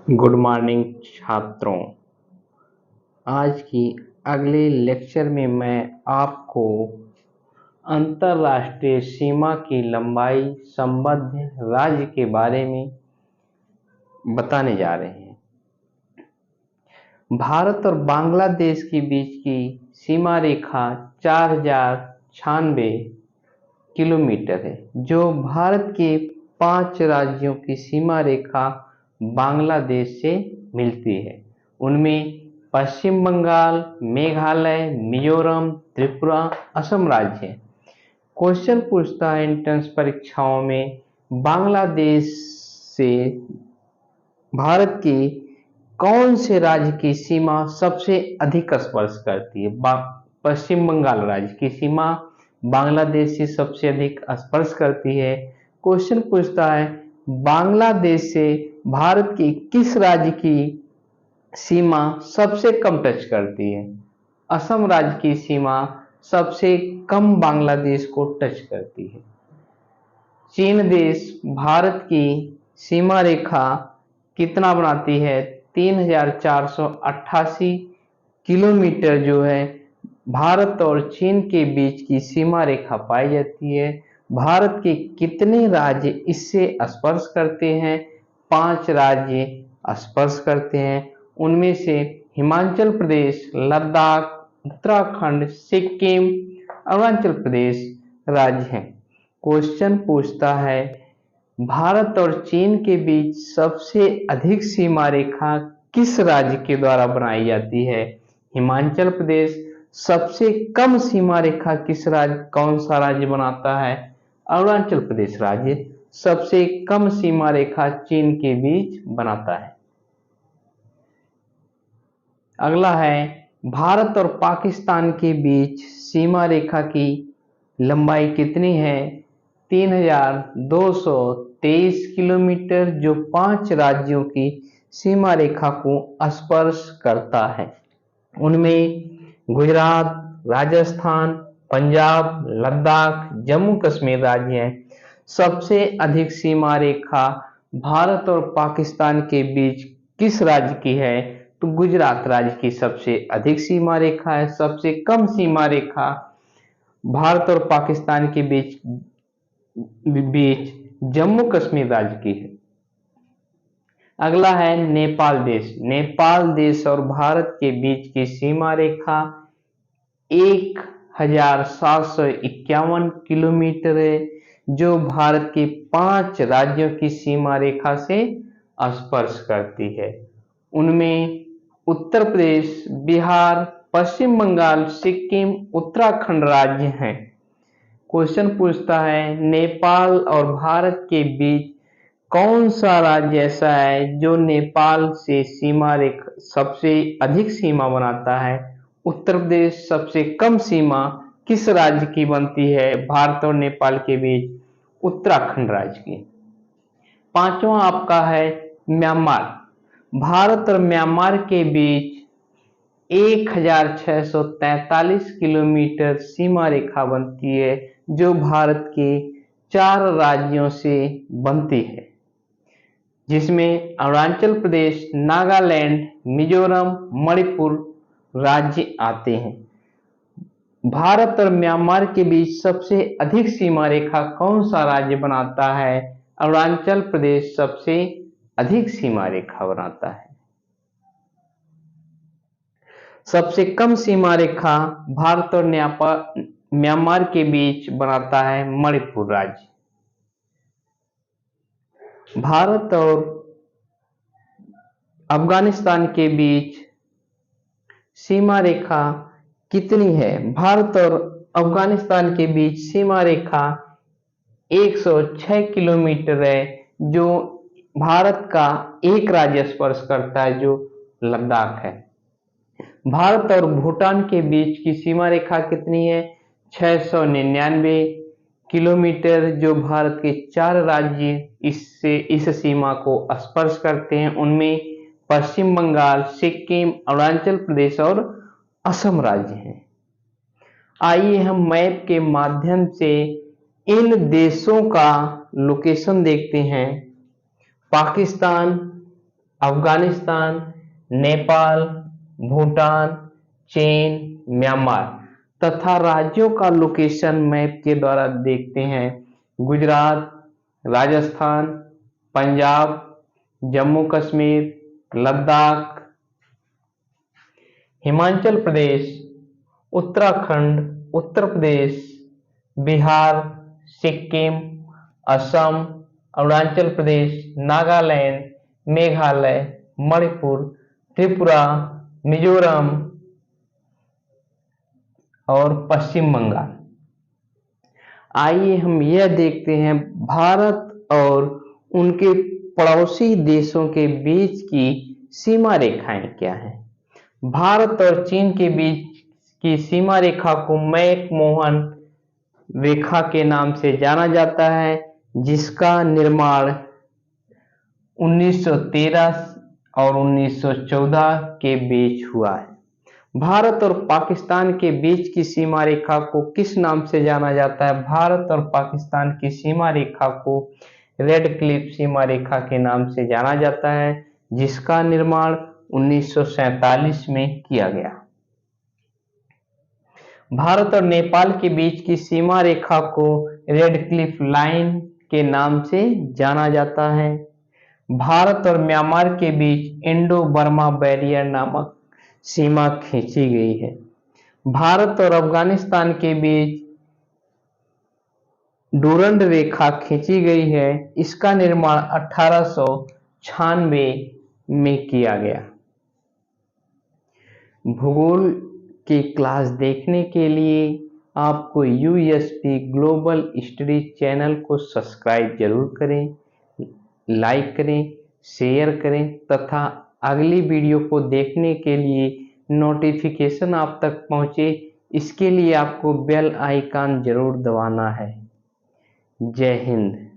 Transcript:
Good morning छात्रों। आज की अगले लेक्चर में मैं आपको अंतर्राष्ट्रीय सीमा की लंबाई संबद्ध राज्य के बारे में बताने जा रहे हैं। भारत और बांग्लादेश के बीच की सीमा रेखा 4096 किलोमीटर है, जो भारत के 5 राज्यों की सीमा रेखा बांग्लादेश से मिलती है। उनमें पश्चिम बंगाल, मेघालय, मिजोरम, त्रिपुरा, असम राज्य है। क्वेश्चन पूछता है एंट्रेंस परीक्षाओं में, बांग्लादेश से भारत के कौन से राज्य की सीमा सबसे अधिक स्पर्श करती है? पश्चिम बंगाल राज्य की सीमा बांग्लादेश से सबसे अधिक स्पर्श करती है। क्वेश्चन पूछता है, बांग्लादेश से भारत के किस राज्य की सीमा सबसे कम टच करती है? असम राज्य की सीमा सबसे कम बांग्लादेश को टच करती है। चीन देश भारत की सीमा रेखा कितना बनाती है? 3488 किलोमीटर जो है भारत और चीन के बीच की सीमा रेखा पाई जाती है। भारत के कितने राज्य इससे स्पर्श करते हैं? 5 राज्य स्पर्श करते हैं। उनमें से हिमाचल प्रदेश, लद्दाख, उत्तराखंड, सिक्किम, अरुणाचल प्रदेश राज्य हैं। क्वेश्चन पूछता है, भारत और चीन के बीच सबसे अधिक सीमा रेखा किस राज्य के द्वारा बनाई जाती है? हिमाचल प्रदेश। सबसे कम सीमा रेखा कौन सा राज्य बनाता है? अरुणाचल प्रदेश राज्य सबसे कम सीमा रेखा चीन के बीच बनाता है। अगला है, भारत और पाकिस्तान के बीच सीमा रेखा की लंबाई कितनी है? 3223 किलोमीटर, जो 5 राज्यों की सीमा रेखा को स्पर्श करता है। उनमें गुजरात, राजस्थान, पंजाब, लद्दाख, जम्मू कश्मीर राज्य हैं। सबसे अधिक सीमा रेखा भारत और पाकिस्तान के बीच किस राज्य की है? तो गुजरात राज्य की सबसे अधिक सीमा रेखा है। सबसे कम सीमा रेखा भारत और पाकिस्तान के बीच जम्मू कश्मीर राज्य की है। अगला है नेपाल देश। नेपाल देश और भारत के बीच की सीमा रेखा 1751 किलोमीटर है, जो भारत के 5 राज्यों की सीमा रेखा से स्पर्श करती है। उनमें उत्तर प्रदेश, बिहार, पश्चिम बंगाल, सिक्किम, उत्तराखंड राज्य हैं। क्वेश्चन पूछता है, नेपाल और भारत के बीच कौन सा राज्य ऐसा है जो नेपाल से सीमा रेखा सबसे अधिक सीमा बनाता है? उत्तर प्रदेश। सबसे कम सीमा किस राज्य की बनती है भारत और नेपाल के बीच? उत्तराखंड राज्य की। पांचवा आपका है म्यांमार। भारत और म्यांमार के बीच 1643 किलोमीटर सीमा रेखा बनती है, जो भारत के 4 राज्यों से बनती है, जिसमें अरुणाचल प्रदेश, नागालैंड, मिजोरम, मणिपुर राज्य आते हैं। भारत और म्यांमार के बीच सबसे अधिक सीमा रेखा कौन सा राज्य बनाता है? अरुणाचल प्रदेश सबसे अधिक सीमा रेखा बनाता है। सबसे कम सीमा रेखा भारत और म्यांमार के बीच बनाता है मणिपुर राज्य। भारत और अफगानिस्तान के बीच सीमा रेखा कितनी है? भारत और अफगानिस्तान के बीच सीमा रेखा 106 किलोमीटर है, जो भारत का एक राज्य स्पर्श करता है, जो लद्दाख है। भारत और भूटान के बीच की सीमा रेखा कितनी है? 699 किलोमीटर, जो भारत के 4 राज्य इस सीमा को स्पर्श करते हैं। उनमें पश्चिम बंगाल, सिक्किम, अरुणाचल प्रदेश और असम राज्य हैं। आइए हम मैप के माध्यम से इन देशों का लोकेशन देखते हैं। पाकिस्तान अफगानिस्तान, नेपाल, भूटान, चीन, म्यांमार तथा राज्यों का लोकेशन मैप के द्वारा देखते हैं। गुजरात, राजस्थान, पंजाब, जम्मू कश्मीर, लद्दाख, हिमाचल प्रदेश, उत्तराखंड, उत्तर प्रदेश, बिहार, सिक्किम, असम, अरुणाचल प्रदेश, नागालैंड, मेघालय, मणिपुर, त्रिपुरा, मिजोरम और पश्चिम बंगाल। आइए हम यह देखते हैं भारत और उनके पड़ोसी देशों के बीच की सीमा रेखाएं क्या हैं। भारत और चीन के बीच की सीमा रेखा को मैक-मोहन रेखा के नाम से जाना जाता है, जिसका निर्माण 1913 और 1914 के बीच हुआ है। भारत और पाकिस्तान के बीच की सीमा रेखा को किस नाम से जाना जाता है? भारत और पाकिस्तान की सीमा रेखा को रेड क्लिफ सीमा रेखा के नाम से जाना जाता है, जिसका निर्माण 1947 में किया गया। भारत और नेपाल के बीच की सीमा रेखा को रेड क्लिफ लाइन के नाम से जाना जाता है। भारत और म्यांमार के बीच इंडो बर्मा बैरियर नामक सीमा खींची गई है। भारत और अफगानिस्तान के बीच डूरंड रेखा खींची गई है। इसका निर्माण 1896 में किया गया। भूगोल की क्लास देखने के लिए आपको यूएसपी ग्लोबल स्टडी चैनल को सब्सक्राइब जरूर करें, लाइक करें, शेयर करें तथा अगली वीडियो को देखने के लिए नोटिफिकेशन आप तक पहुंचे, इसके लिए आपको बेल आइकन जरूर दबाना है। जय हिंद।